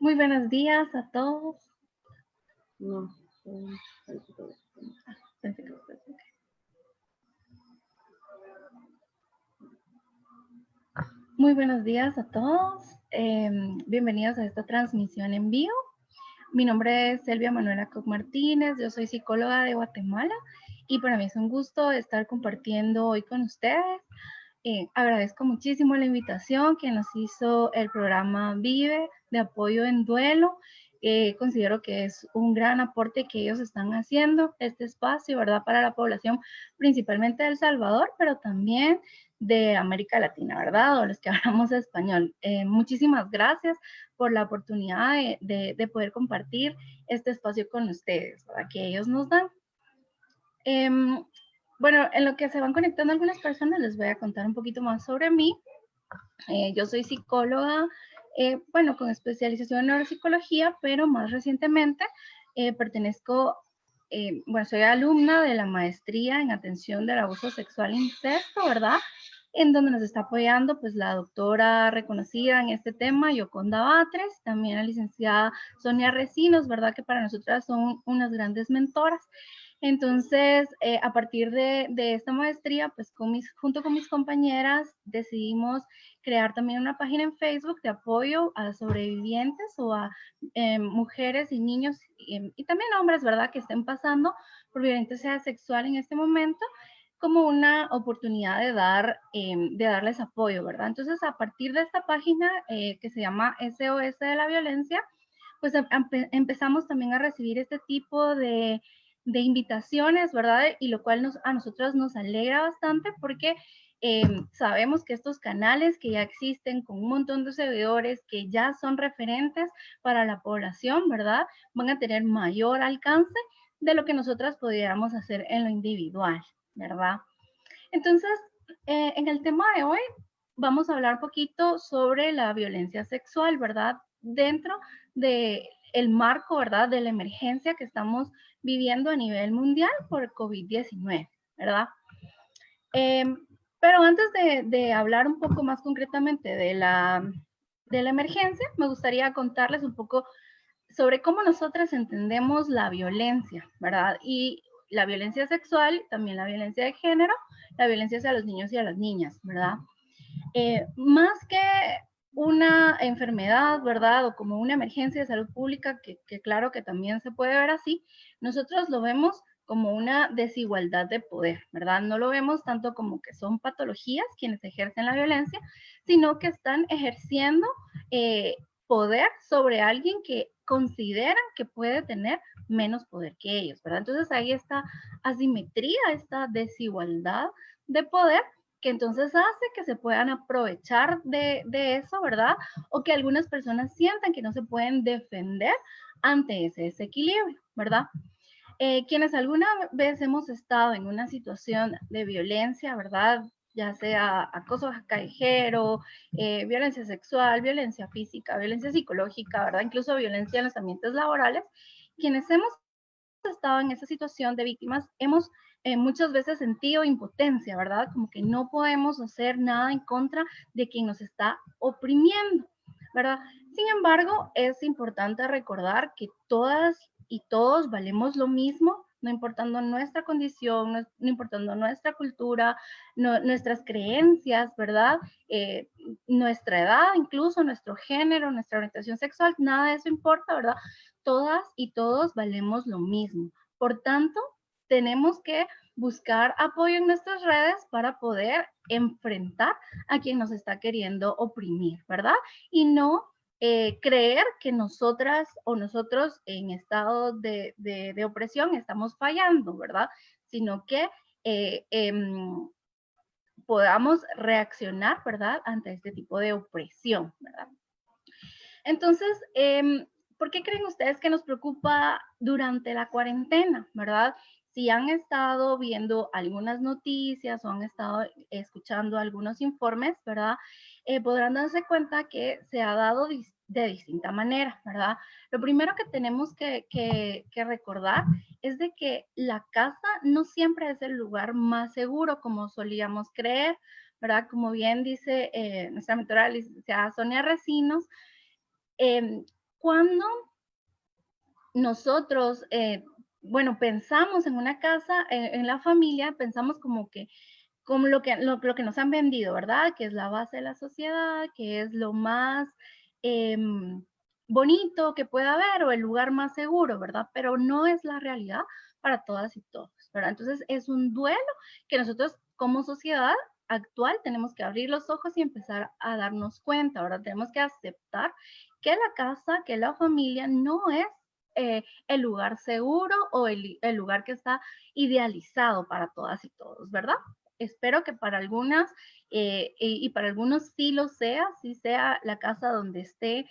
Muy buenos días a todos. No. Pensé que usted- Muy buenos días a todos. Bienvenidos a esta transmisión en vivo. Mi nombre es Selvia Manuela Koch Martínez. Yo soy psicóloga de Guatemala y para mí es un gusto estar compartiendo hoy con ustedes. Agradezco muchísimo la invitación que nos hizo el programa Vive de apoyo en duelo. Considero que es un gran aporte que ellos están haciendo, este espacio, ¿verdad? Para la población, principalmente de El Salvador, pero también de América Latina, ¿verdad? O los que hablamos español. Muchísimas gracias por la oportunidad de poder compartir este espacio con ustedes, ¿verdad? Que ellos nos dan. Bueno, en lo que se van conectando algunas personas, les voy a contar un poquito más sobre mí. Yo soy psicóloga, bueno, con especialización en neuropsicología, pero más recientemente pertenezco, bueno, soy alumna de la maestría en atención del abuso sexual e incesto, ¿verdad? En donde nos está apoyando pues la doctora reconocida en este tema, Yoconda Batres, también la licenciada Sonia Recinos, ¿verdad? Que para nosotras son unas grandes mentoras. Entonces, a partir de esta maestría, pues junto con mis compañeras decidimos crear también una página en Facebook de apoyo a sobrevivientes o a mujeres y niños y también hombres, ¿verdad? Que estén pasando por violencia sexual en este momento como una oportunidad de darles apoyo, ¿verdad? Entonces, a partir de esta página que se llama SOS de la violencia, pues empezamos también a recibir este tipo de invitaciones, ¿verdad? Y lo cual a nosotros nos alegra bastante porque sabemos que estos canales que ya existen con un montón de seguidores que ya son referentes para la población, ¿verdad? Van a tener mayor alcance de lo que nosotras pudiéramos hacer en lo individual, ¿verdad? Entonces, en el tema de hoy vamos a hablar un poquito sobre la violencia sexual, ¿verdad? Dentro de el marco, ¿verdad? De la emergencia que estamos viviendo a nivel mundial por COVID-19, ¿verdad? Pero antes de hablar un poco más concretamente de la emergencia, me gustaría contarles un poco sobre cómo nosotras entendemos la violencia, ¿verdad? Y la violencia sexual, también la violencia de género, la violencia hacia los niños y a las niñas, ¿verdad? Más que una enfermedad, ¿verdad? O como una emergencia de salud pública, que claro que también se puede ver así, nosotros lo vemos como una desigualdad de poder, ¿verdad? No lo vemos tanto como que son patologías quienes ejercen la violencia, sino que están ejerciendo poder sobre alguien que consideran que puede tener menos poder que ellos, ¿verdad? Entonces hay esta asimetría, esta desigualdad de poder que entonces hace que se puedan aprovechar de eso, ¿verdad? O que algunas personas sientan que no se pueden defender ante ese desequilibrio, ¿verdad? Quienes alguna vez hemos estado en una situación de violencia, ¿verdad? Ya sea acoso callejero, violencia sexual, violencia física, violencia psicológica, ¿verdad? Incluso violencia en los ambientes laborales. Quienes hemos estado en esa situación de víctimas, hemos muchas veces sentido impotencia, ¿verdad? Como que no podemos hacer nada en contra de quien nos está oprimiendo, ¿verdad? Sin embargo, es importante recordar que todas y todos valemos lo mismo, no importando nuestra condición, no importando nuestra cultura, nuestras creencias, ¿verdad? Nuestra edad, incluso nuestro género, nuestra orientación sexual, nada de eso importa, ¿verdad? Todas y todos valemos lo mismo. Por tanto, tenemos que buscar apoyo en nuestras redes para poder enfrentar a quien nos está queriendo oprimir, ¿verdad? Y no creer que nosotras o nosotros en estado de opresión estamos fallando, ¿verdad? Sino que podamos reaccionar, ¿verdad? Ante este tipo de opresión, ¿verdad? Entonces, ¿por qué creen ustedes que nos preocupa durante la cuarentena, verdad? Si han estado viendo algunas noticias o han estado escuchando algunos informes, ¿verdad? Podrán darse cuenta que se ha dado de distinta manera, ¿verdad? Lo primero que tenemos que recordar es de que la casa no siempre es el lugar más seguro como solíamos creer, ¿verdad? Como bien dice nuestra mentora, la licenciada Sonia Recinos, cuando nosotros, bueno, pensamos en una casa, en la familia, pensamos como lo que nos han vendido, ¿verdad? Que es la base de la sociedad, que es lo más bonito que pueda haber o el lugar más seguro, ¿verdad? Pero no es la realidad para todas y todos, ¿verdad? Entonces es un duelo que nosotros como sociedad actual tenemos que abrir los ojos y empezar a darnos cuenta, ¿verdad? Tenemos que aceptar que la casa, que la familia no es el lugar seguro o el lugar que está idealizado para todas y todos, ¿verdad? Espero que para algunas y para algunos sí sea la casa donde esté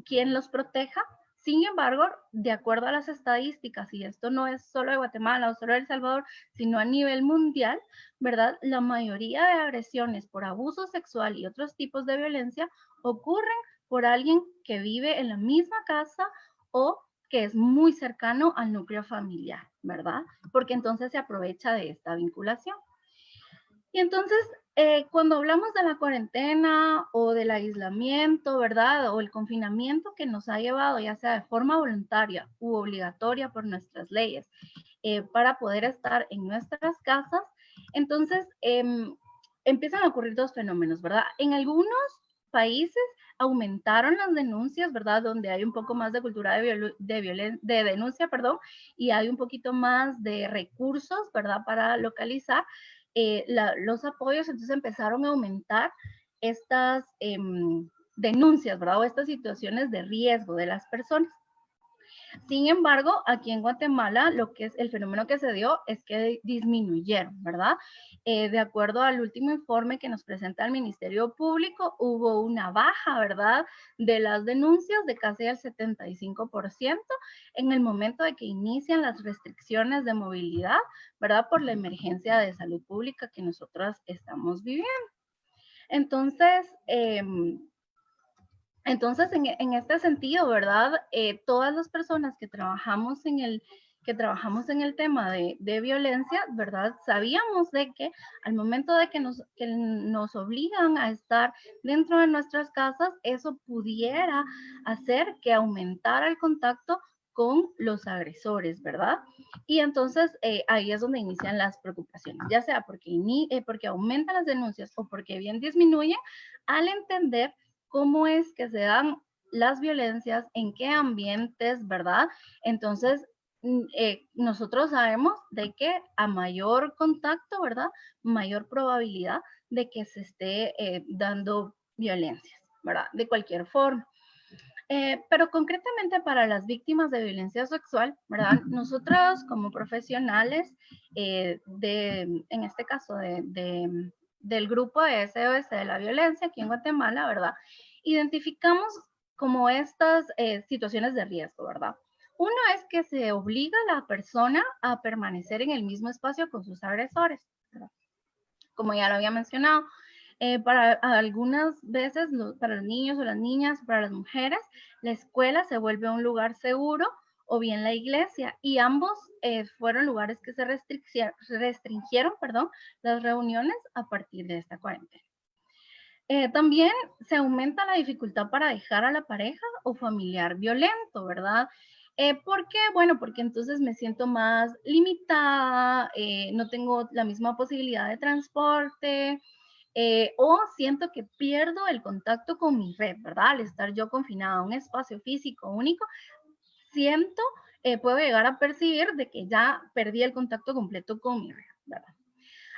quien los proteja. Sin embargo, de acuerdo a las estadísticas, y esto no es solo de Guatemala o solo de El Salvador, sino a nivel mundial, ¿verdad? La mayoría de agresiones por abuso sexual y otros tipos de violencia ocurren por alguien que vive en la misma casa o que es muy cercano al núcleo familiar, ¿verdad? Porque entonces se aprovecha de esta vinculación. Y entonces, cuando hablamos de la cuarentena o del aislamiento, ¿verdad? O el confinamiento que nos ha llevado, ya sea de forma voluntaria u obligatoria por nuestras leyes, para poder estar en nuestras casas, entonces empiezan a ocurrir dos fenómenos, ¿verdad? En algunos países aumentaron las denuncias, ¿verdad? Donde hay un poco más de cultura de denuncia, perdón, y hay un poquito más de recursos, ¿verdad? Para localizar los apoyos, entonces empezaron a aumentar estas denuncias, ¿verdad? O estas situaciones de riesgo de las personas. Sin embargo, aquí en Guatemala, lo que es el fenómeno que se dio es que disminuyeron, ¿verdad? De acuerdo al último informe que nos presenta el Ministerio Público, hubo una baja, ¿verdad? De las denuncias de casi el 75% en el momento de que inician las restricciones de movilidad, ¿verdad? Por la emergencia de salud pública que nosotros estamos viviendo. Entonces, en este sentido, ¿verdad? Todas las personas que trabajamos en el tema de violencia, ¿verdad? Sabíamos de que al momento de que nos obligan a estar dentro de nuestras casas, eso pudiera hacer que aumentara el contacto con los agresores, ¿verdad? Y entonces ahí es donde inician las preocupaciones, ya sea porque aumentan las denuncias o porque bien disminuyen, al entender cómo es que se dan las violencias, en qué ambientes, ¿verdad? Entonces, nosotros sabemos de que a mayor contacto, ¿verdad? Mayor probabilidad de que se esté dando violencias, ¿verdad? De cualquier forma. Pero concretamente para las víctimas de violencia sexual, ¿verdad? Nosotros como profesionales, en este caso del grupo de SOS de la violencia aquí en Guatemala, ¿verdad? Identificamos como estas situaciones de riesgo, ¿verdad? Uno es que se obliga a la persona a permanecer en el mismo espacio con sus agresores, ¿verdad? Como ya lo había mencionado, para algunas veces, para los niños o las niñas, para las mujeres, la escuela se vuelve un lugar seguro o bien la iglesia, y ambos fueron lugares que se restringieron, perdón, las reuniones a partir de esta cuarentena. También se aumenta la dificultad para dejar a la pareja o familiar violento, ¿verdad? ¿Por qué? Bueno, porque entonces me siento más limitada, no tengo la misma posibilidad de transporte, o siento que pierdo el contacto con mi red, ¿verdad? Al estar yo confinada a un espacio físico único, siento, puedo llegar a percibir de que ya perdí el contacto completo con mi red, ¿verdad?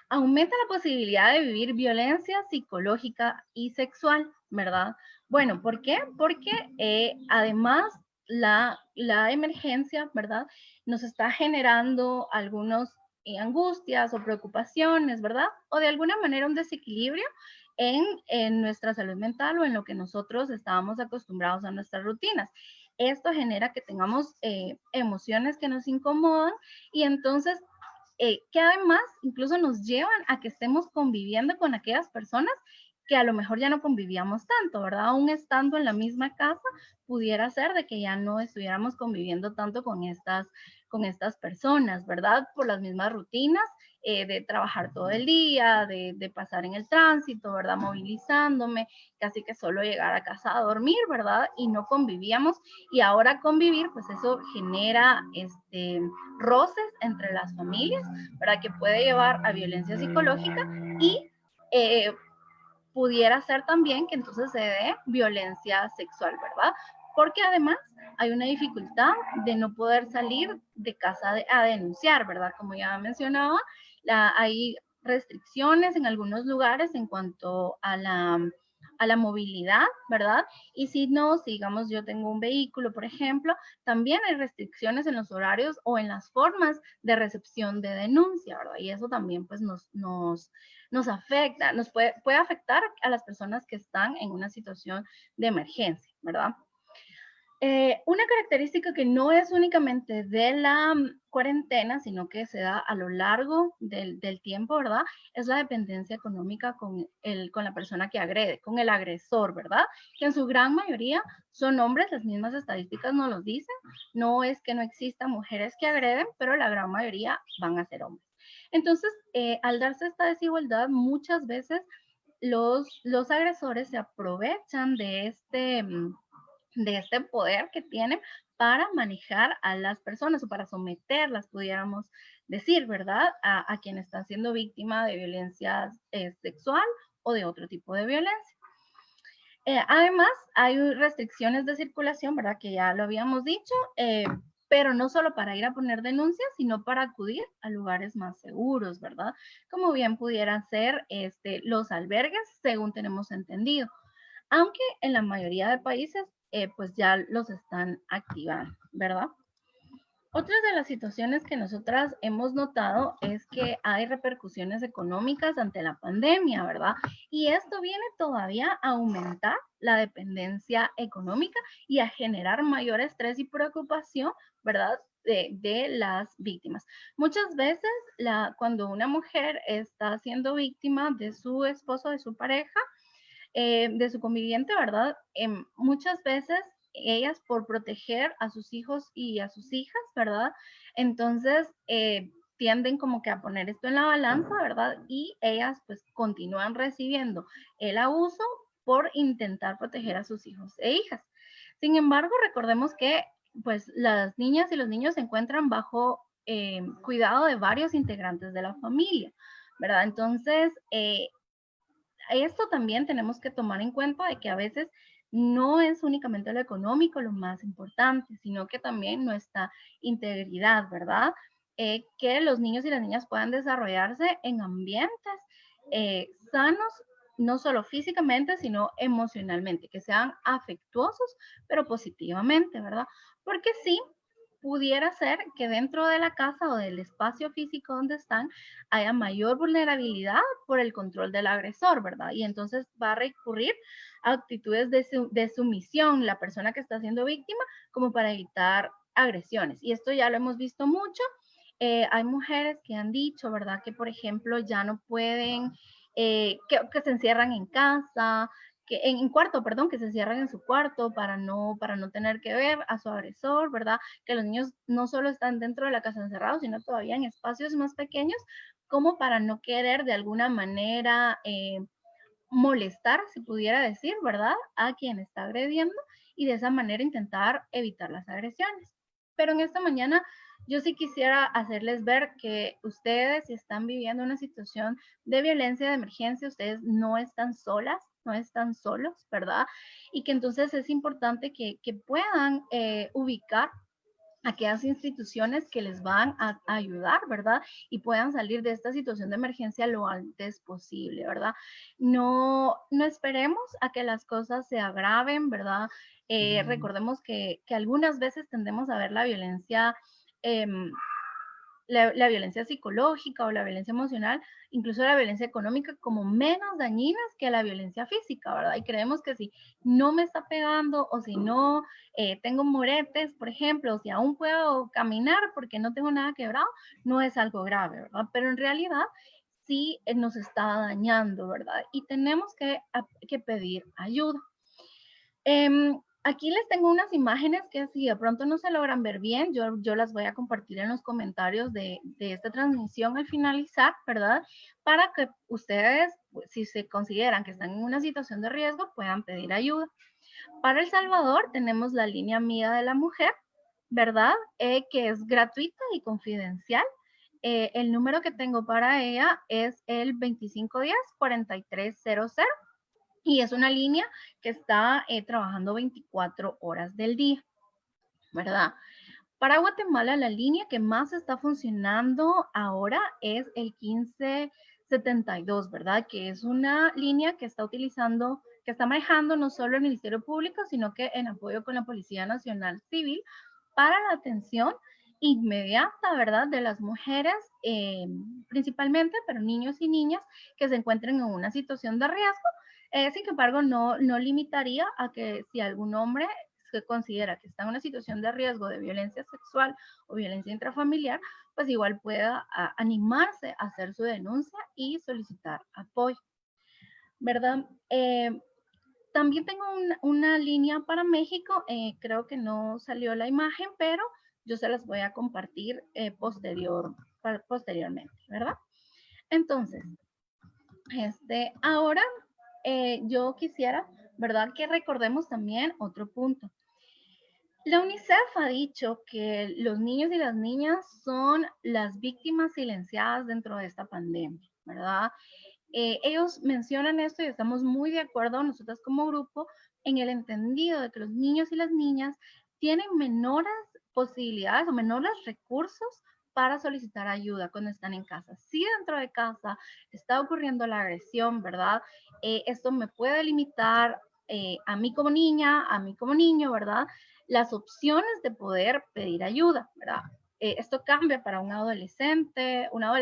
Aumenta la posibilidad de vivir violencia psicológica y sexual, ¿verdad? Bueno, ¿por qué? Porque además la emergencia, ¿verdad? Nos está generando algunos angustias o preocupaciones, ¿verdad? O de alguna manera un desequilibrio en nuestra salud mental o en lo que nosotros estábamos acostumbrados a nuestras rutinas. Esto genera que tengamos emociones que nos incomodan y entonces que además incluso nos llevan a que estemos conviviendo con aquellas personas que a lo mejor ya no convivíamos tanto, ¿verdad? Aún estando en la misma casa, pudiera ser de que ya no estuviéramos conviviendo tanto con estas personas, ¿verdad? Por las mismas rutinas de trabajar todo el día, de pasar en el tránsito, ¿verdad? Movilizándome, casi que solo llegar a casa a dormir, ¿verdad? Y no convivíamos. Y ahora convivir, pues eso genera roces entre las familias, ¿verdad? Que puede llevar a violencia psicológica y pudiera ser también que entonces se dé violencia sexual, ¿verdad? Porque además hay una dificultad de no poder salir de casa a denunciar, ¿verdad? Como ya mencionaba, hay restricciones en algunos lugares en cuanto a la movilidad, ¿verdad? Y si no, si digamos yo tengo un vehículo, por ejemplo, también hay restricciones en los horarios o en las formas de recepción de denuncia, ¿verdad? Y eso también pues nos afecta, puede afectar a las personas que están en una situación de emergencia, ¿verdad? Una característica que no es únicamente de la cuarentena, sino que se da a lo largo del tiempo, ¿verdad? Es la dependencia económica con la persona que agrede, con el agresor, ¿verdad? Que en su gran mayoría son hombres, las mismas estadísticas nos lo dicen. No es que no existan mujeres que agreden, pero la gran mayoría van a ser hombres. Entonces, al darse esta desigualdad, muchas veces los agresores se aprovechan de este poder que tienen para manejar a las personas o para someterlas, pudiéramos decir, ¿verdad? A quien está siendo víctima de violencia sexual o de otro tipo de violencia. Además, hay restricciones de circulación, ¿verdad? Que ya lo habíamos dicho, pero no solo para ir a poner denuncias, sino para acudir a lugares más seguros, ¿verdad? Como bien pudieran ser los albergues, según tenemos entendido, aunque en la mayoría de países pues ya los están activando, ¿verdad? Otra de las situaciones que nosotras hemos notado es que hay repercusiones económicas ante la pandemia, ¿verdad? Y esto viene todavía a aumentar la dependencia económica y a generar mayor estrés y preocupación, ¿verdad? De las víctimas. Muchas veces cuando una mujer está siendo víctima de su esposo, de su pareja, de su conviviente, ¿verdad? Muchas veces ellas por proteger a sus hijos y a sus hijas, ¿verdad? Entonces tienden como que a poner esto en la balanza, ¿verdad? Y ellas pues continúan recibiendo el abuso por intentar proteger a sus hijos e hijas. Sin embargo, recordemos que pues las niñas y los niños se encuentran bajo cuidado de varios integrantes de la familia, ¿verdad? Entonces, esto también tenemos que tomar en cuenta de que a veces no es únicamente lo económico lo más importante, sino que también nuestra integridad, ¿verdad? Que los niños y las niñas puedan desarrollarse en ambientes sanos, no solo físicamente, sino emocionalmente, que sean afectuosos, pero positivamente, ¿verdad? Porque sí, pudiera ser que dentro de la casa o del espacio físico donde están haya mayor vulnerabilidad por el control del agresor, ¿verdad? Y entonces va a recurrir a actitudes de sumisión la persona que está siendo víctima como para evitar agresiones. Y esto ya lo hemos visto mucho. Hay mujeres que han dicho, ¿verdad? Que por ejemplo ya no pueden, que se encierran en casa, que en cuarto, perdón, que se encierran en su cuarto para no tener que ver a su agresor, ¿verdad? Que los niños no solo están dentro de la casa encerrados, sino todavía en espacios más pequeños, como para no querer de alguna manera molestar, si pudiera decir, ¿verdad? A quien está agrediendo y de esa manera intentar evitar las agresiones. Pero en esta mañana yo sí quisiera hacerles ver que ustedes, si están viviendo una situación de violencia de emergencia, ustedes no están solas, no están solos, ¿verdad? Y que entonces es importante que puedan ubicar aquellas instituciones que les van a ayudar, ¿verdad? Y puedan salir de esta situación de emergencia lo antes posible, ¿verdad? No esperemos a que las cosas se agraven, ¿verdad? Recordemos que algunas veces tendemos a ver la violencia eh, la violencia psicológica o la violencia emocional, incluso la violencia económica, como menos dañinas que la violencia física, ¿verdad? Y creemos que si no me está pegando o si no tengo moretes, por ejemplo, o si aún puedo caminar porque no tengo nada quebrado, no es algo grave, ¿verdad? Pero en realidad sí nos está dañando, ¿verdad? Y tenemos que pedir ayuda. Aquí les tengo unas imágenes que si de pronto no se logran ver bien, yo las voy a compartir en los comentarios de esta transmisión al finalizar, ¿verdad? Para que ustedes, pues, si se consideran que están en una situación de riesgo, puedan pedir ayuda. Para El Salvador tenemos la línea Amiga de la Mujer, ¿verdad? Que es gratuita y confidencial. El número que tengo para ella es el 2510-4300 y es una línea que está trabajando 24 horas del día, ¿verdad? Para Guatemala, la línea que más está funcionando ahora es el 1572, ¿verdad? Que es una línea que está utilizando, que está manejando no solo el Ministerio Público, sino que en apoyo con la Policía Nacional Civil para la atención inmediata, ¿verdad? De las mujeres, principalmente, pero niños y niñas que se encuentren en una situación de riesgo. Sin embargo, no limitaría a que si algún hombre que considera que está en una situación de riesgo de violencia sexual o violencia intrafamiliar, pues igual pueda animarse a hacer su denuncia y solicitar apoyo, ¿verdad? También tengo una línea para México, creo que no salió la imagen, pero yo se las voy a compartir posteriormente, ¿verdad? Entonces, ahora yo quisiera, ¿verdad? Que recordemos también otro punto. La UNICEF ha dicho que los niños y las niñas son las víctimas silenciadas dentro de esta pandemia, ¿verdad? Ellos mencionan esto y estamos muy de acuerdo nosotras como grupo en el entendido de que los niños y las niñas tienen menores posibilidades o menores recursos para solicitar ayuda cuando están en casa. Si dentro de casa está ocurriendo la agresión, ¿verdad? Esto me puede limitar a mí como niña, a mí como niño, ¿verdad? Las opciones de poder pedir ayuda, ¿verdad? Esto cambia para un adolescente, una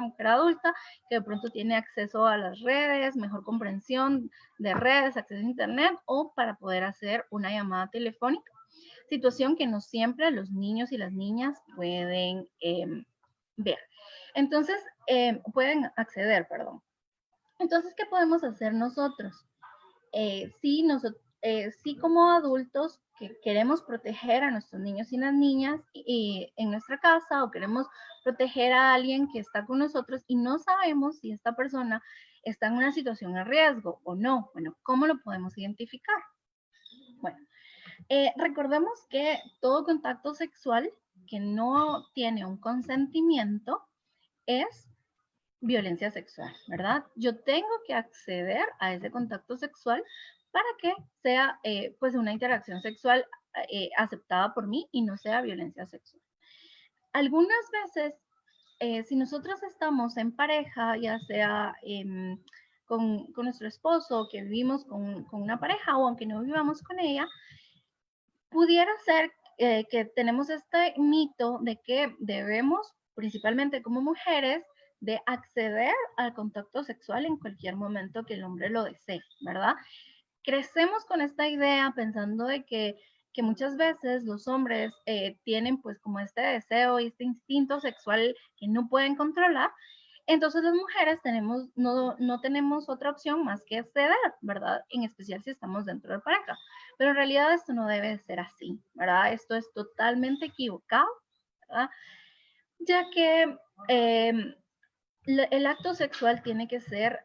mujer adulta que de pronto tiene acceso a las redes, mejor comprensión de redes, acceso a internet o para poder hacer una llamada telefónica, situación que no siempre los niños y las niñas pueden ver. Entonces, pueden acceder, perdón. Entonces, ¿qué podemos hacer nosotros? Sí como adultos que queremos proteger a nuestros niños y las niñas en nuestra casa o queremos proteger a alguien que está con nosotros y no sabemos si esta persona está en una situación de riesgo o no. Bueno, ¿cómo lo podemos identificar? Bueno, recordemos que todo contacto sexual que no tiene un consentimiento es violencia sexual, ¿verdad? Yo tengo que acceder a ese contacto sexual para que sea pues una interacción sexual aceptada por mí y no sea violencia sexual. Algunas veces, si nosotros estamos en pareja, ya sea con nuestro esposo, que vivimos con una pareja o aunque no vivamos con ella, pudiera ser que tenemos este mito de que debemos, principalmente como mujeres, de acceder al contacto sexual en cualquier momento que el hombre lo desee, ¿verdad? Crecemos con esta idea pensando de que muchas veces los hombres tienen pues como este deseo y este instinto sexual que no pueden controlar. Entonces las mujeres no tenemos otra opción más que ceder, ¿verdad? En especial si estamos dentro de pareja. Pero en realidad esto no debe ser así, ¿verdad? Esto es totalmente equivocado, ¿verdad? Ya que el acto sexual tiene que ser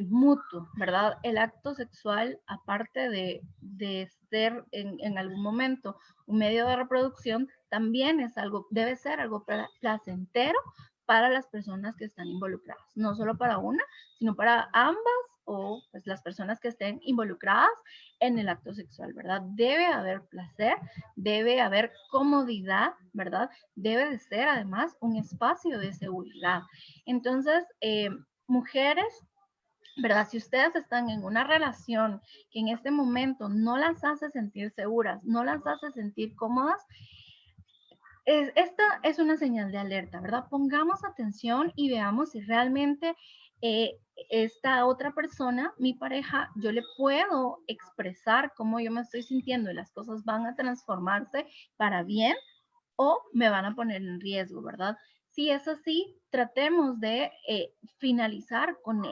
mutuo, ¿verdad? El acto sexual, aparte de ser en algún momento un medio de reproducción, también debe ser algo placentero para las personas que están involucradas, no solo para una, sino para ambas o pues las personas que estén involucradas en el acto sexual, ¿verdad? Debe haber placer, debe haber comodidad, ¿verdad? Debe de ser además un espacio de seguridad. Entonces, mujeres, ¿verdad? Si ustedes están en una relación que en este momento no las hace sentir seguras, no las hace sentir cómodas, esta es una señal de alerta, ¿verdad? Pongamos atención y veamos si realmente esta otra persona, mi pareja, yo le puedo expresar cómo yo me estoy sintiendo y las cosas van a transformarse para bien o me van a poner en riesgo, ¿verdad? Si es así, tratemos de finalizar con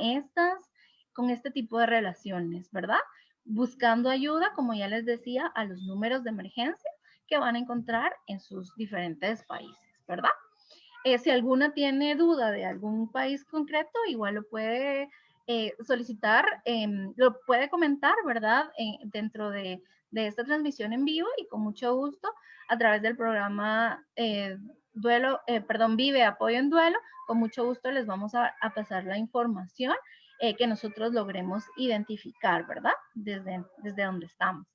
este tipo de relaciones, ¿verdad? buscando ayuda, como ya les decía, a los números de emergencia que van a encontrar en sus diferentes países, ¿verdad? Si alguna tiene duda de algún país concreto, igual lo puede solicitar, lo puede comentar, ¿verdad? Dentro de esta transmisión en vivo y con mucho gusto a través del programa Vive Apoyo en Duelo, con mucho gusto les vamos a pasar la información que nosotros logremos identificar, ¿verdad? Desde donde estamos.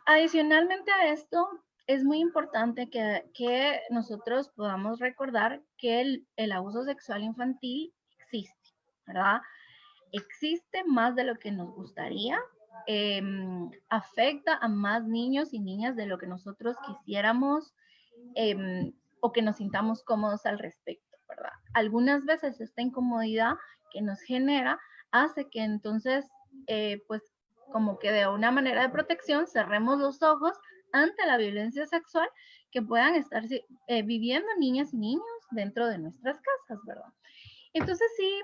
Adicionalmente a esto, es muy importante que nosotros podamos recordar que el abuso sexual infantil existe, ¿verdad? Existe más de lo que nos gustaría, afecta a más niños y niñas de lo que nosotros quisiéramos o que nos sintamos cómodos al respecto, ¿verdad? Algunas veces esta incomodidad que nos genera hace que entonces, pues como que de una manera de protección cerremos los ojos ante la violencia sexual que puedan estar viviendo niñas y niños dentro de nuestras casas, ¿verdad? Entonces sí,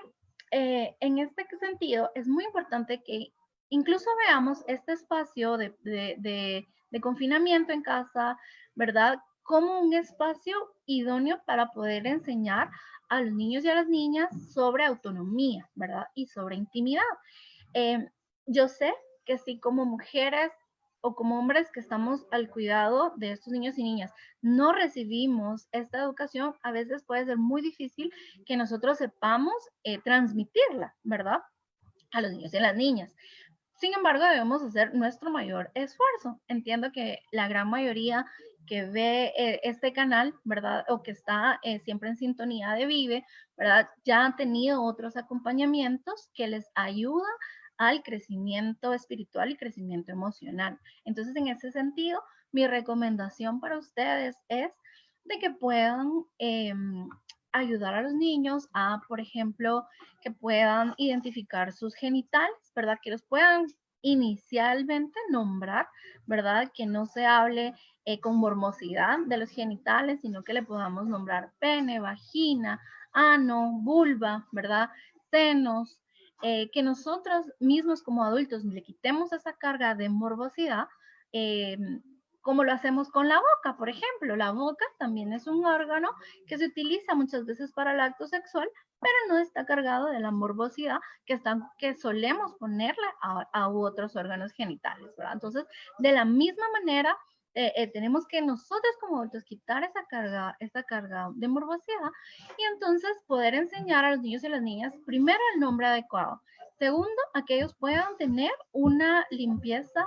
en este sentido es muy importante que incluso veamos este espacio de confinamiento en casa, ¿verdad? Como un espacio idóneo para poder enseñar a los niños y a las niñas sobre autonomía, ¿verdad? Y sobre intimidad. Yo sé que si como mujeres o como hombres que estamos al cuidado de estos niños y niñas no recibimos esta educación, a veces puede ser muy difícil que nosotros sepamos transmitirla, ¿verdad? A los niños y a las niñas. Sin embargo, debemos hacer nuestro mayor esfuerzo. Entiendo que la gran mayoría que ve este canal, ¿verdad? O que está siempre en sintonía de Vive, ¿verdad? Ya han tenido otros acompañamientos que les ayudan al crecimiento espiritual y crecimiento emocional. Entonces, en ese sentido, mi recomendación para ustedes es de que puedan ayudar a los niños a, por ejemplo, que puedan identificar sus genitales, ¿verdad? Que los puedan inicialmente nombrar, ¿verdad? Que no se hable con morbosidad de los genitales, sino que le podamos nombrar pene, vagina, ano, vulva, ¿verdad? Senos, que nosotros mismos como adultos le quitemos esa carga de morbosidad, como lo hacemos con la boca, por ejemplo. La boca también es un órgano que se utiliza muchas veces para el acto sexual, pero no está cargado de la morbosidad que solemos ponerle a otros órganos genitales, ¿verdad? Entonces, de la misma manera, tenemos que nosotros como adultos quitar esa carga de morbosidad y entonces poder enseñar a los niños y a las niñas, primero, el nombre adecuado. Segundo, a que ellos puedan tener una limpieza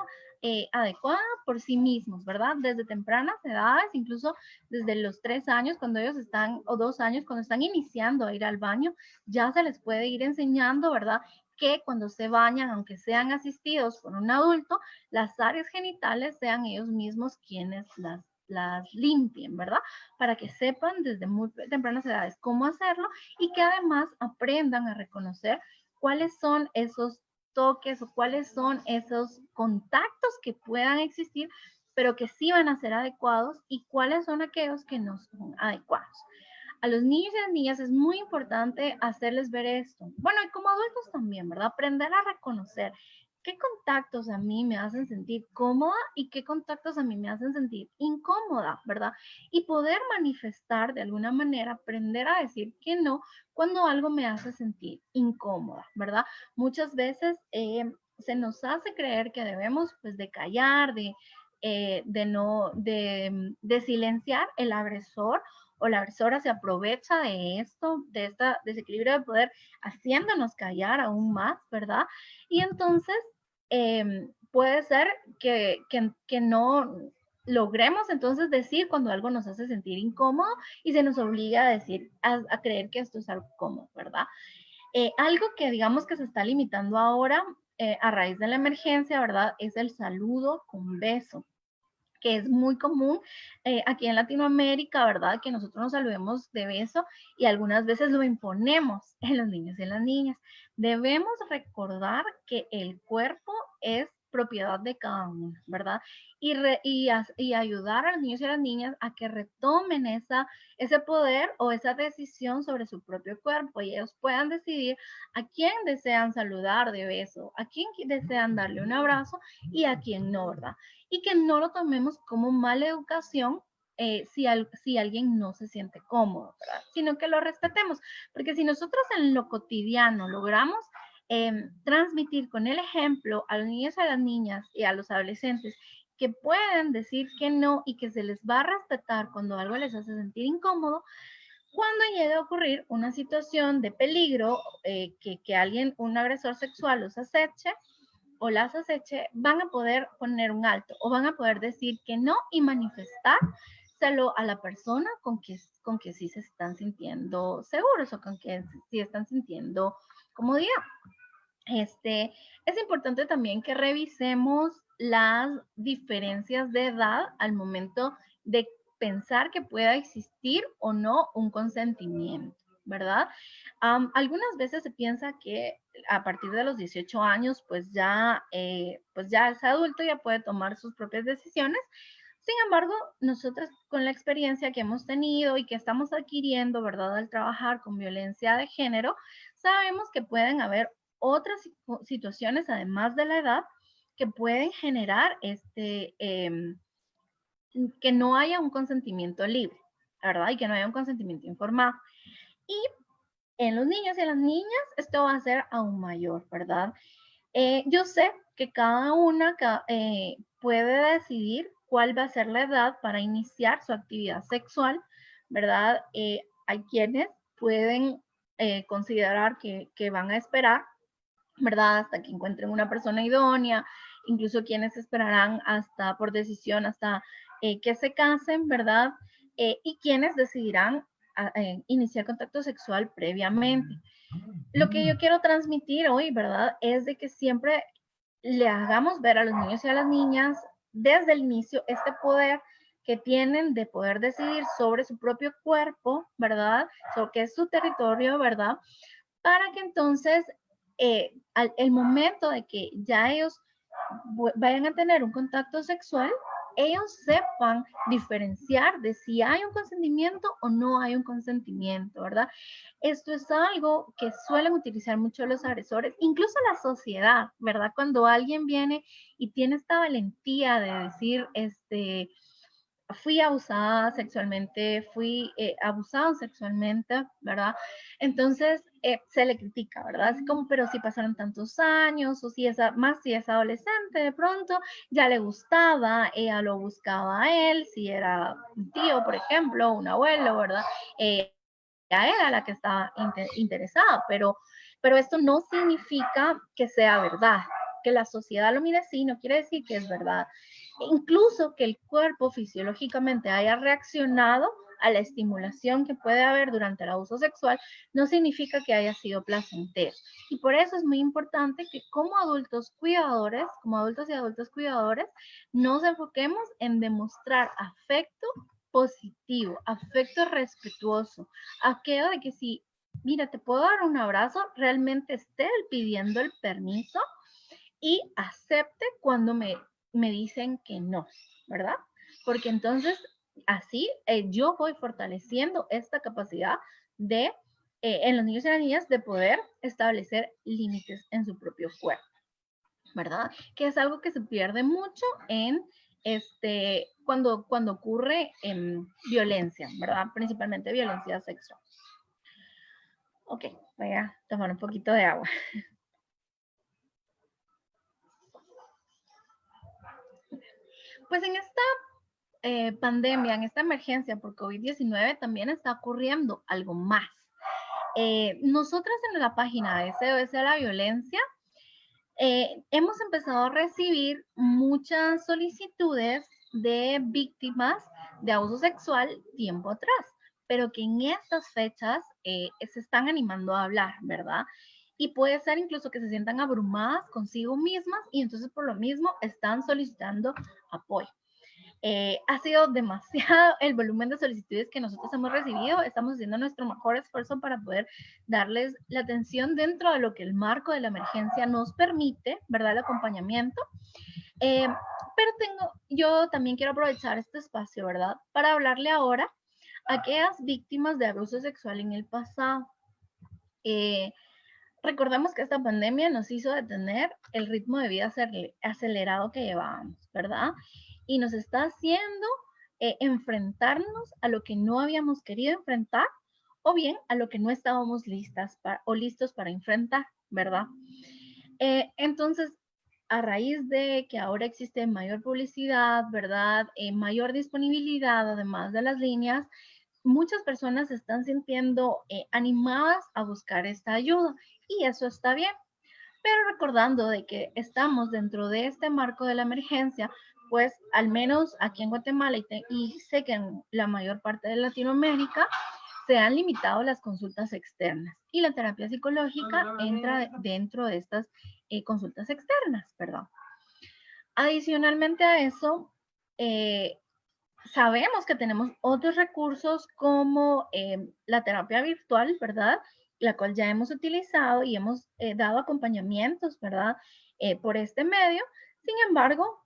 adecuada por sí mismos, ¿verdad? Desde tempranas edades, incluso desde los 3 años, cuando ellos están, o 2 años, cuando están iniciando a ir al baño, ya se les puede ir enseñando, ¿verdad? Que cuando se bañan, aunque sean asistidos por un adulto, las áreas genitales sean ellos mismos quienes las limpien, ¿verdad? Para que sepan desde muy tempranas edades cómo hacerlo y que además aprendan a reconocer cuáles son esos toques o cuáles son esos contactos que puedan existir, pero que sí van a ser adecuados y cuáles son aquellos que no son adecuados. A los niños y las niñas es muy importante hacerles ver esto. Bueno, y como adultos también, ¿verdad? Aprender a reconocer qué contactos a mí me hacen sentir cómoda y qué contactos a mí me hacen sentir incómoda, ¿verdad? Y poder manifestar de alguna manera, aprender a decir que no cuando algo me hace sentir incómoda, ¿verdad? Muchas veces se nos hace creer que debemos pues de callar, de silenciar el agresor o la agresora se aprovecha de esto, de este desequilibrio de poder, haciéndonos callar aún más, ¿verdad? Y entonces puede ser que no logremos entonces decir cuando algo nos hace sentir incómodo y se nos obliga a decir, a creer que esto es algo cómodo, ¿verdad? Algo que digamos que se está limitando ahora a raíz de la emergencia, ¿verdad? Es el saludo con beso, que es muy común aquí en Latinoamérica, ¿verdad? Que nosotros nos saludemos de beso y algunas veces lo imponemos en los niños y en las niñas. Debemos recordar que el cuerpo es propiedad de cada uno, ¿verdad? Y ayudar a los niños y a las niñas a que retomen ese poder o esa decisión sobre su propio cuerpo y ellos puedan decidir a quién desean saludar de beso, a quién desean darle un abrazo y a quién no, ¿verdad? Y que no lo tomemos como mala educación si alguien no se siente cómodo, ¿verdad? Sino que lo respetemos, porque si nosotros en lo cotidiano logramos transmitir con el ejemplo a los niños, a las niñas y a los adolescentes que pueden decir que no y que se les va a respetar cuando algo les hace sentir incómodo, cuando llegue a ocurrir una situación de peligro, que alguien, un agresor sexual los aceche o las aceche, van a poder poner un alto o van a poder decir que no y manifestárselo a la persona con que sí se están sintiendo seguros o con que sí están sintiendo comodidad. Es importante también que revisemos las diferencias de edad al momento de pensar que pueda existir o no un consentimiento, ¿verdad? Algunas veces se piensa que a partir de los 18 años, pues ya es adulto, ya puede tomar sus propias decisiones. Sin embargo, nosotros con la experiencia que hemos tenido y que estamos adquiriendo, ¿verdad? Al trabajar con violencia de género, sabemos que pueden haber otras situaciones, además de la edad, que pueden generar que no haya un consentimiento libre, ¿verdad? Y que no haya un consentimiento informado. Y en los niños y en las niñas esto va a ser aún mayor, ¿verdad? Yo sé que cada una puede decidir cuál va a ser la edad para iniciar su actividad sexual, ¿verdad? Hay quienes pueden considerar que van a esperar, ¿verdad? Hasta que encuentren una persona idónea, incluso quienes esperarán hasta por decisión, hasta que se casen, ¿verdad? Y quienes decidirán iniciar contacto sexual previamente. Lo que yo quiero transmitir hoy, ¿verdad? Es de que siempre le hagamos ver a los niños y a las niñas desde el inicio este poder que tienen de poder decidir sobre su propio cuerpo, ¿verdad? Sobre qué es su territorio, ¿verdad? Para que entonces el momento de que ya ellos vayan a tener un contacto sexual, ellos sepan diferenciar de si hay un consentimiento o no hay un consentimiento, ¿verdad? Esto es algo que suelen utilizar mucho los agresores, incluso la sociedad, ¿verdad? Cuando alguien viene y tiene esta valentía de decir, fui abusada sexualmente, fui abusado sexualmente, ¿verdad? Entonces se le critica, ¿verdad? Es como, pero si pasaron tantos años, o si más si es adolescente de pronto, ya le gustaba, ella lo buscaba a él, si era un tío, por ejemplo, un abuelo, ¿verdad? Ella era la que estaba interesada, pero esto no significa que sea verdad. Que la sociedad lo mire así no quiere decir que es verdad. Incluso que el cuerpo fisiológicamente haya reaccionado a la estimulación que puede haber durante el abuso sexual, no significa que haya sido placentero. Y por eso es muy importante que como adultos cuidadores, como adultos y adultas cuidadores, nos enfoquemos en demostrar afecto positivo, afecto respetuoso, aquello de que si, mira, te puedo dar un abrazo, realmente esté pidiendo el permiso y acepte cuando me dicen que no, ¿verdad? Porque entonces así yo voy fortaleciendo esta capacidad de, en los niños y las niñas, de poder establecer límites en su propio cuerpo, ¿verdad? Que es algo que se pierde mucho en cuando ocurre violencia, ¿verdad? Principalmente violencia sexual. Ok, voy a tomar un poquito de agua. Pues en esta pandemia, en esta emergencia por COVID-19, también está ocurriendo algo más. Nosotras en la página de SOS a la Violencia hemos empezado a recibir muchas solicitudes de víctimas de abuso sexual tiempo atrás, pero que en estas fechas se están animando a hablar, ¿verdad? Y puede ser incluso que se sientan abrumadas consigo mismas y entonces por lo mismo están solicitando apoyo. Ha sido demasiado el volumen de solicitudes que nosotros hemos recibido. Estamos haciendo nuestro mejor esfuerzo para poder darles la atención dentro de lo que el marco de la emergencia nos permite, ¿verdad? El acompañamiento. Pero yo también quiero aprovechar este espacio, ¿verdad? Para hablarle ahora a aquellas víctimas de abuso sexual en el pasado. Recordemos que esta pandemia nos hizo detener el ritmo de vida acelerado que llevábamos, ¿verdad? Y nos está haciendo enfrentarnos a lo que no habíamos querido enfrentar o bien a lo que no estábamos listos para enfrentar, ¿verdad? Entonces, a raíz de que ahora existe mayor publicidad, ¿verdad? Mayor disponibilidad, además de las líneas, muchas personas se están sintiendo animadas a buscar esta ayuda y eso está bien. Pero recordando de que estamos dentro de este marco de la emergencia, pues al menos aquí en Guatemala y sé que en la mayor parte de Latinoamérica se han limitado las consultas externas y la terapia psicológica entra dentro de estas consultas externas, perdón. Adicionalmente a eso, sabemos que tenemos otros recursos como la terapia virtual, ¿verdad? La cual ya hemos utilizado y hemos dado acompañamientos, ¿verdad? Por este medio. Sin embargo,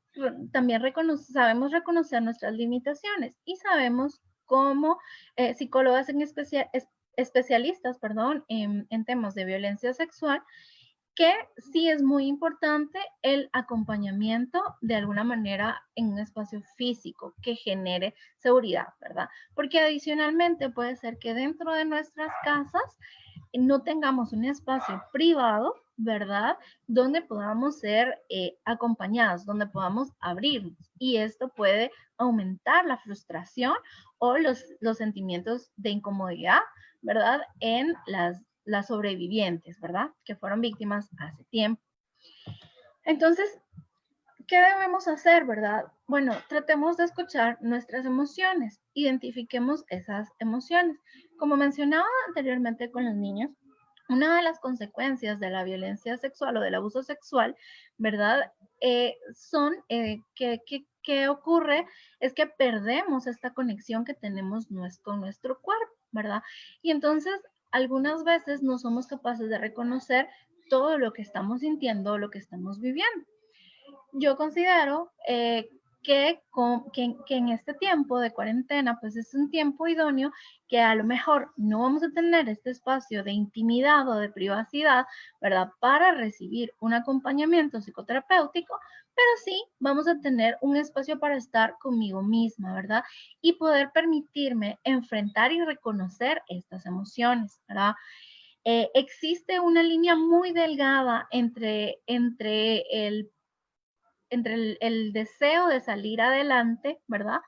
también sabemos reconocer nuestras limitaciones y sabemos como psicólogas especialistas, perdón, en temas de violencia sexual, que sí es muy importante el acompañamiento de alguna manera en un espacio físico que genere seguridad, ¿verdad? Porque adicionalmente puede ser que dentro de nuestras casas no tengamos un espacio privado, ¿verdad? Donde podamos ser acompañados, donde podamos abrirnos. Y esto puede aumentar la frustración o los sentimientos de incomodidad, ¿verdad? En las sobrevivientes, ¿verdad? Que fueron víctimas hace tiempo. Entonces, ¿qué debemos hacer, verdad? Bueno, tratemos de escuchar nuestras emociones, identifiquemos esas emociones. Como mencionaba anteriormente con los niños, una de las consecuencias de la violencia sexual o del abuso sexual, ¿verdad? Que ocurre es que perdemos esta conexión que tenemos con nuestro cuerpo, ¿verdad? Y entonces algunas veces no somos capaces de reconocer todo lo que estamos sintiendo o lo que estamos viviendo. Yo considero que en este tiempo de cuarentena, pues es un tiempo idóneo que a lo mejor no vamos a tener este espacio de intimidad o de privacidad, ¿verdad? Para recibir un acompañamiento psicoterapéutico, pero sí vamos a tener un espacio para estar conmigo misma, ¿verdad? Y poder permitirme enfrentar y reconocer estas emociones, ¿verdad? Existe una línea muy delgada entre el deseo de salir adelante, ¿verdad?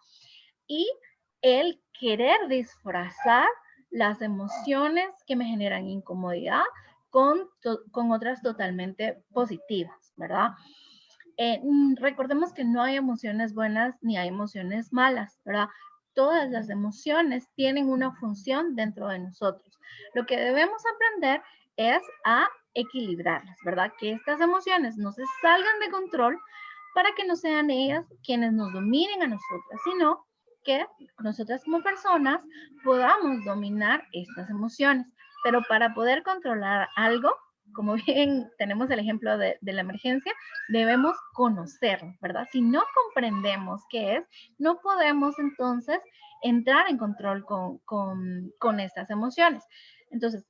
Y el querer disfrazar las emociones que me generan incomodidad con otras totalmente positivas, ¿verdad? Recordemos que no hay emociones buenas ni hay emociones malas, ¿verdad? Todas las emociones tienen una función dentro de nosotros. Lo que debemos aprender es a equilibrarlas, ¿verdad? Que estas emociones no se salgan de control para que no sean ellas quienes nos dominen a nosotras, sino que nosotras como personas podamos dominar estas emociones. Pero para poder controlar algo, como bien tenemos el ejemplo de la emergencia, debemos conocerlo, ¿verdad? Si no comprendemos qué es, no podemos entonces entrar en control con estas emociones. Entonces,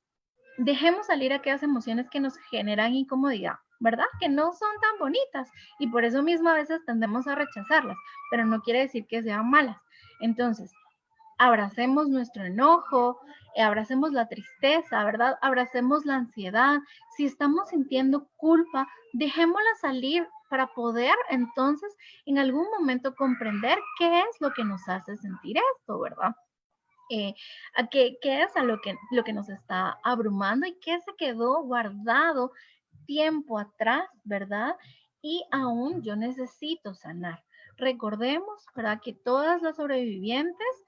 dejemos salir aquellas emociones que nos generan incomodidad, ¿verdad? Que no son tan bonitas y por eso mismo a veces tendemos a rechazarlas, pero no quiere decir que sean malas. Entonces, abracemos nuestro enojo, abracemos la tristeza, ¿verdad? Abracemos la ansiedad. Si estamos sintiendo culpa, dejémosla salir para poder entonces en algún momento comprender qué es lo que nos hace sentir esto, ¿verdad? ¿Qué es lo que nos está abrumando y qué se quedó guardado tiempo atrás, ¿verdad? Y aún yo necesito sanar. Recordemos, ¿verdad? Que todas las sobrevivientes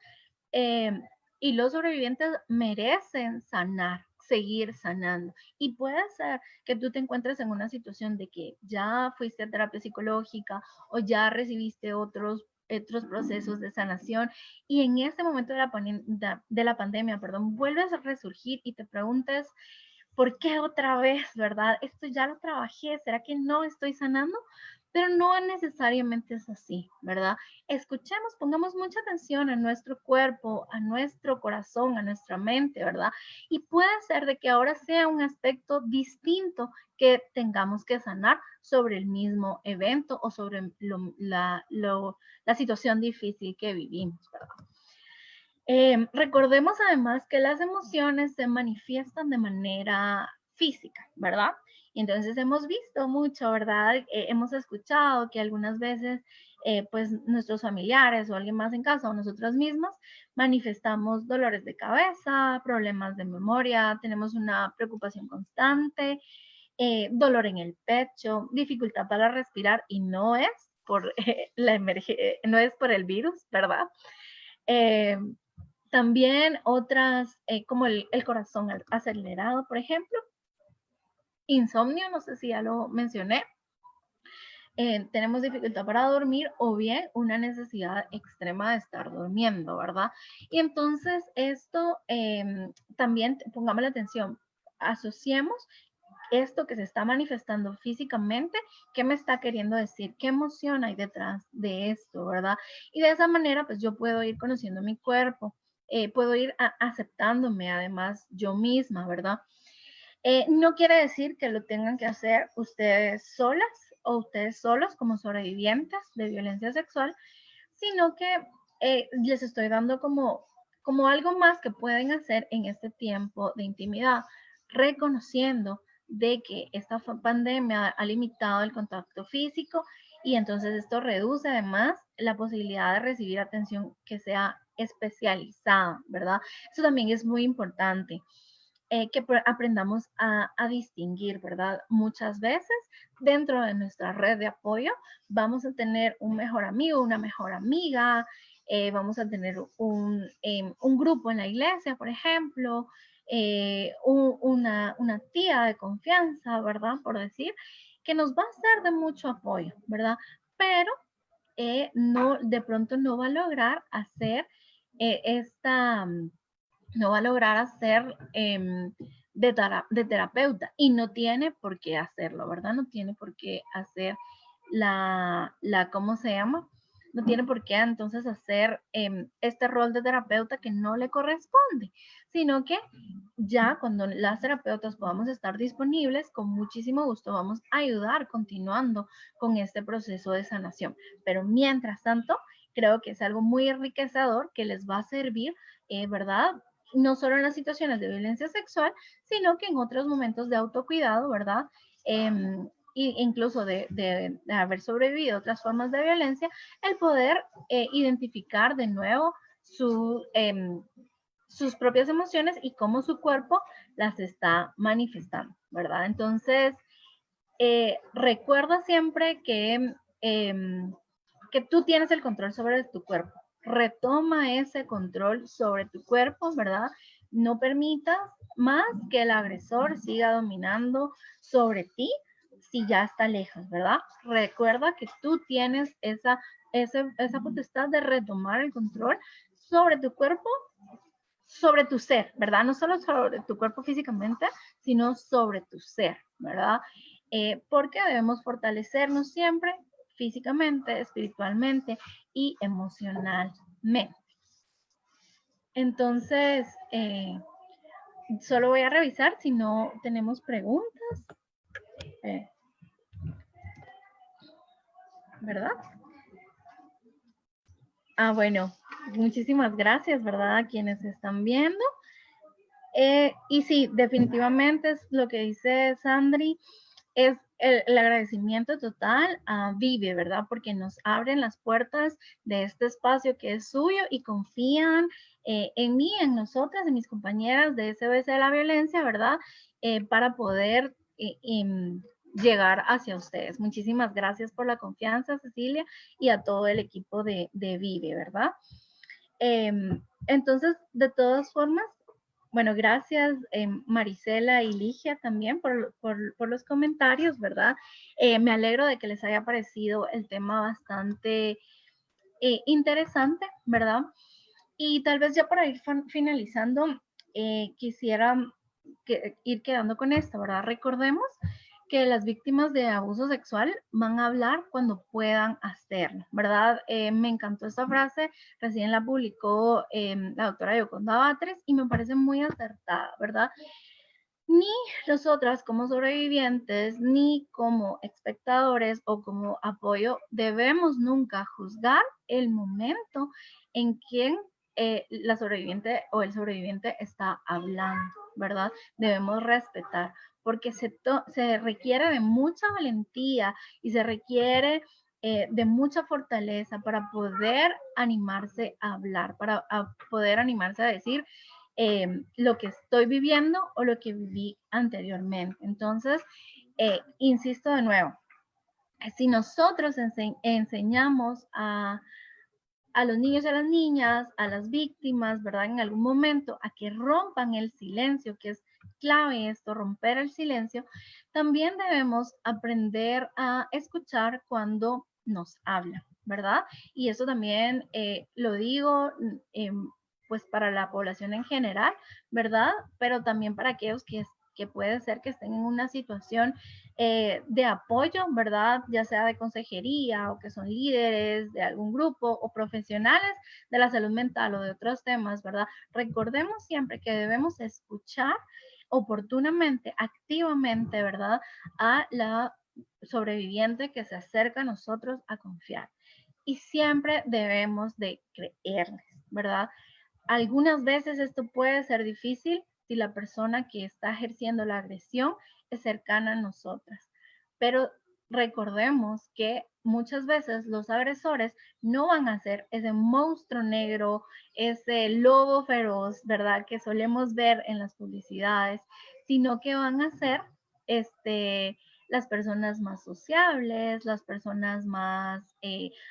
eh, y los sobrevivientes merecen sanar, seguir sanando. Y puede ser que tú te encuentres en una situación de que ya fuiste a terapia psicológica o ya recibiste otros otros procesos de sanación, y en este momento de la pandemia, perdón, vuelves a resurgir y te preguntas, ¿por qué otra vez, verdad? Esto ya lo trabajé, ¿será que no estoy sanando? Pero no necesariamente es así, ¿verdad? Escuchemos, pongamos mucha atención a nuestro cuerpo, a nuestro corazón, a nuestra mente, ¿verdad? Y puede ser de que ahora sea un aspecto distinto que tengamos que sanar sobre el mismo evento o sobre la situación difícil que vivimos, ¿verdad? Recordemos además que las emociones se manifiestan de manera física, ¿verdad? Y entonces hemos visto mucho, ¿verdad? Hemos escuchado que algunas veces, pues nuestros familiares o alguien más en casa o nosotros mismos manifestamos dolores de cabeza, problemas de memoria, tenemos una preocupación constante, dolor en el pecho, dificultad para respirar, y no es por no es por el virus, ¿verdad? También otras, como el corazón acelerado, por ejemplo. Insomnio, no sé si ya lo mencioné. Tenemos dificultad para dormir o bien una necesidad extrema de estar durmiendo, ¿verdad? Y entonces esto también, pongamos la atención, asociemos esto que se está manifestando físicamente, ¿qué me está queriendo decir? ¿Qué emoción hay detrás de esto, verdad? Y de esa manera, pues yo puedo ir conociendo mi cuerpo, puedo ir aceptándome además yo misma, ¿verdad? No quiere decir que lo tengan que hacer ustedes solas o ustedes solos como sobrevivientes de violencia sexual, sino que les estoy dando como algo más que pueden hacer en este tiempo de intimidad, reconociendo de que esta pandemia ha limitado el contacto físico, y entonces esto reduce además la posibilidad de recibir atención que sea especializada, ¿verdad? Eso también es muy importante. Que aprendamos a distinguir, ¿verdad? Muchas veces dentro de nuestra red de apoyo vamos a tener un mejor amigo, una mejor amiga, vamos a tener un grupo en la iglesia, por ejemplo, una tía de confianza, ¿verdad? Por decir, que nos va a ser de mucho apoyo, ¿verdad? Pero no, de pronto no va a lograr hacer esta no va a lograr hacer de terapeuta, y no tiene por qué hacerlo, ¿verdad? No tiene por qué hacer ¿cómo se llama? No tiene por qué entonces hacer este rol de terapeuta que no le corresponde, sino que ya cuando las terapeutas podamos estar disponibles, con muchísimo gusto vamos a ayudar continuando con este proceso de sanación. Pero mientras tanto, creo que es algo muy enriquecedor que les va a servir, ¿verdad? No solo en las situaciones de violencia sexual, sino que en otros momentos de autocuidado, ¿verdad? Incluso de haber sobrevivido a otras formas de violencia, el poder identificar de nuevo sus propias emociones y cómo su cuerpo las está manifestando, ¿verdad? Entonces, recuerda siempre que tú tienes el control sobre tu cuerpo. Retoma ese control sobre tu cuerpo, ¿verdad? No permitas más que el agresor siga dominando sobre ti si ya está lejos, ¿verdad? Recuerda que tú tienes esa potestad de retomar el control sobre tu cuerpo, sobre tu ser, ¿verdad? No solo sobre tu cuerpo físicamente, sino sobre tu ser, ¿verdad? Porque debemos fortalecernos siempre físicamente, espiritualmente y emocionalmente. Entonces, solo voy a revisar si no tenemos preguntas, ¿verdad? Bueno, muchísimas gracias, ¿verdad? A quienes están viendo. Y sí, definitivamente es lo que dice Sandri, es el agradecimiento total a Vive, ¿verdad? Porque nos abren las puertas de este espacio que es suyo y confían en mí, en nosotras, en mis compañeras de SOS de la Violencia, ¿verdad? Para poder llegar hacia ustedes. Muchísimas gracias por la confianza, Cecilia, y a todo el equipo de Vive, ¿verdad? Entonces, de todas formas, bueno, gracias Marisela y Ligia también por los comentarios, ¿verdad? Me alegro de que les haya parecido el tema bastante interesante, ¿verdad? Y tal vez ya para ir finalizando, quisiera ir quedando con esto, ¿verdad? Recordemos que las víctimas de abuso sexual van a hablar cuando puedan hacerlo, ¿verdad? Me encantó esta frase, recién la publicó la doctora Yoconda Batres y me parece muy acertada, ¿verdad? Ni nosotras como sobrevivientes, ni como espectadores o como apoyo, debemos nunca juzgar el momento en que la sobreviviente o el sobreviviente está hablando, ¿verdad? Debemos respetar, porque se requiere de mucha valentía y se requiere de mucha fortaleza para poder animarse a hablar, para poder animarse a decir, lo que estoy viviendo o lo que viví anteriormente. Entonces, insisto de nuevo, si nosotros enseñamos a los niños y a las niñas, a las víctimas, ¿verdad? En algún momento a que rompan el silencio, que es clave esto, romper el silencio, también debemos aprender a escuchar cuando nos hablan, ¿verdad? Y eso también lo digo pues para la población en general, ¿verdad? Pero también para aquellos que puede ser que estén en una situación de apoyo, ¿verdad? Ya sea de consejería o que son líderes de algún grupo o profesionales de la salud mental o de otros temas, ¿verdad? Recordemos siempre que debemos escuchar oportunamente, activamente, ¿verdad? A la sobreviviente que se acerca a nosotros a confiar. Y siempre debemos de creerles, ¿verdad? Algunas veces esto puede ser difícil si la persona que está ejerciendo la agresión es cercana a nosotras, pero recordemos que muchas veces los agresores no van a ser ese monstruo negro, ese lobo feroz, ¿verdad? Que solemos ver en las publicidades, sino que van a ser las personas más sociables, las personas más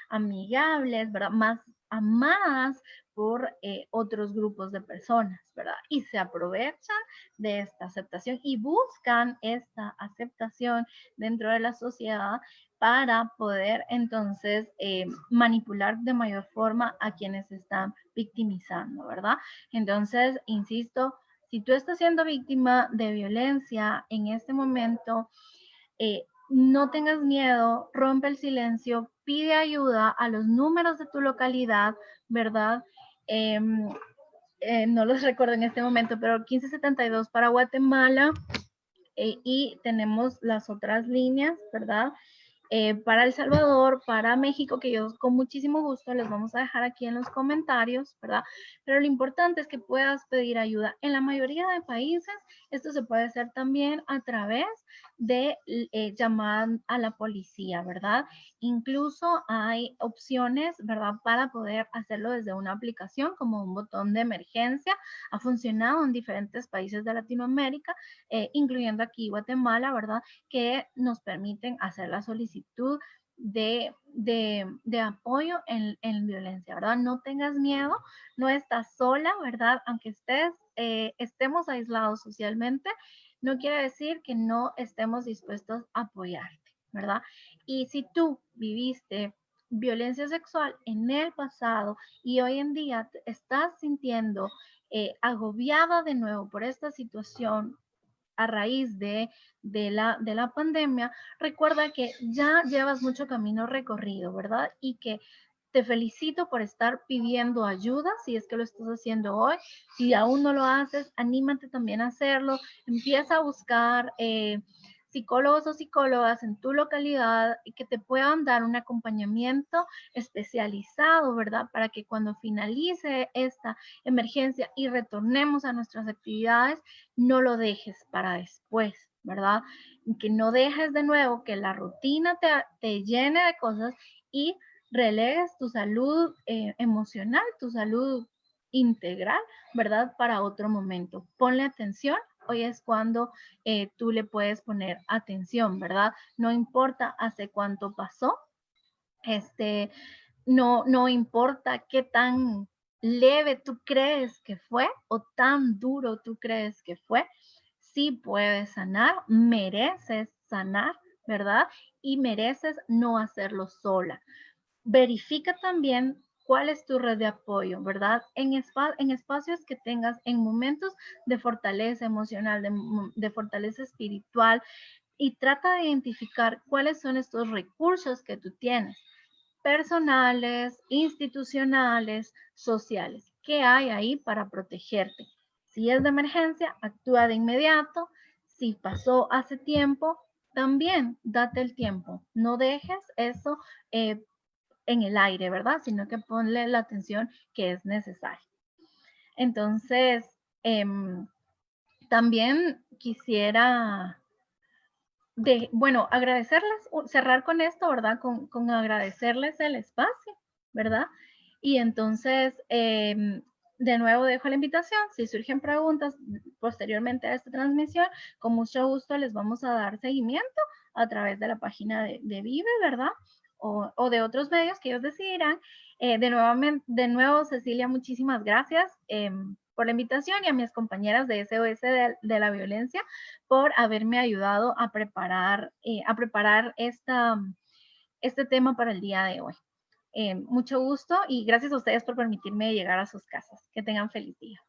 amigables, ¿verdad? Más amadas por otros grupos de personas, ¿verdad? Y se aprovechan de esta aceptación y buscan esta aceptación dentro de la sociedad para poder entonces manipular de mayor forma a quienes se están victimizando, ¿verdad? Entonces, insisto, si tú estás siendo víctima de violencia en este momento, no tengas miedo, rompe el silencio, pide ayuda a los números de tu localidad, ¿verdad? No los recuerdo en este momento, pero 1572 para Guatemala y tenemos las otras líneas, ¿verdad? Para El Salvador, para México, que yo con muchísimo gusto les vamos a dejar aquí en los comentarios, ¿verdad? Pero lo importante es que puedas pedir ayuda. En la mayoría de países, esto se puede hacer también a través de llamar a la policía, ¿verdad? Incluso hay opciones, ¿verdad? Para poder hacerlo desde una aplicación como un botón de emergencia. Ha funcionado en diferentes países de Latinoamérica, incluyendo aquí Guatemala, ¿verdad? Que nos permiten hacer la solicitud de apoyo en violencia, ¿verdad? No tengas miedo, no estás sola, ¿verdad? Aunque estemos aislados socialmente, no quiere decir que no estemos dispuestos a apoyarte, ¿verdad? Y si tú viviste violencia sexual en el pasado y hoy en día te estás sintiendo agobiada de nuevo por esta situación a raíz de la pandemia, recuerda que ya llevas mucho camino recorrido, ¿verdad? Y que te felicito por estar pidiendo ayuda, si es que lo estás haciendo hoy. Si aún no lo haces, anímate también a hacerlo. Empieza a buscar psicólogos o psicólogas en tu localidad y que te puedan dar un acompañamiento especializado, ¿verdad? Para que cuando finalice esta emergencia y retornemos a nuestras actividades, no lo dejes para después, ¿verdad? Que no dejes de nuevo que la rutina te llene de cosas y relegues tu salud emocional, tu salud integral, ¿verdad? Para otro momento. Ponle atención. Hoy es cuando tú le puedes poner atención, ¿verdad? No importa hace cuánto pasó, no importa qué tan leve tú crees que fue o tan duro tú crees que fue, sí puedes sanar, mereces sanar, ¿verdad? Y mereces no hacerlo sola. verifica también cuál es tu red de apoyo, ¿verdad? En espacios que tengas, en momentos de fortaleza emocional, de fortaleza espiritual, y trata de identificar cuáles son estos recursos que tú tienes, personales, institucionales, sociales. ¿Qué hay ahí para protegerte? Si es de emergencia, actúa de inmediato. Si pasó hace tiempo, también date el tiempo. No dejes eso en el aire, ¿verdad? Sino que ponle la atención que es necesaria. Entonces, también quisiera, bueno, agradecerles, cerrar con esto, ¿verdad? Con agradecerles el espacio, ¿verdad? Y entonces, de nuevo dejo la invitación. Si surgen preguntas posteriormente a esta transmisión, con mucho gusto les vamos a dar seguimiento a través de la página de Vive, ¿verdad? O de otros medios que ellos decidirán. De nuevo, Cecilia, muchísimas gracias por la invitación, y a mis compañeras de SOS de la Violencia por haberme ayudado a preparar este tema para el día de hoy. Mucho gusto y gracias a ustedes por permitirme llegar a sus casas. Que tengan feliz día.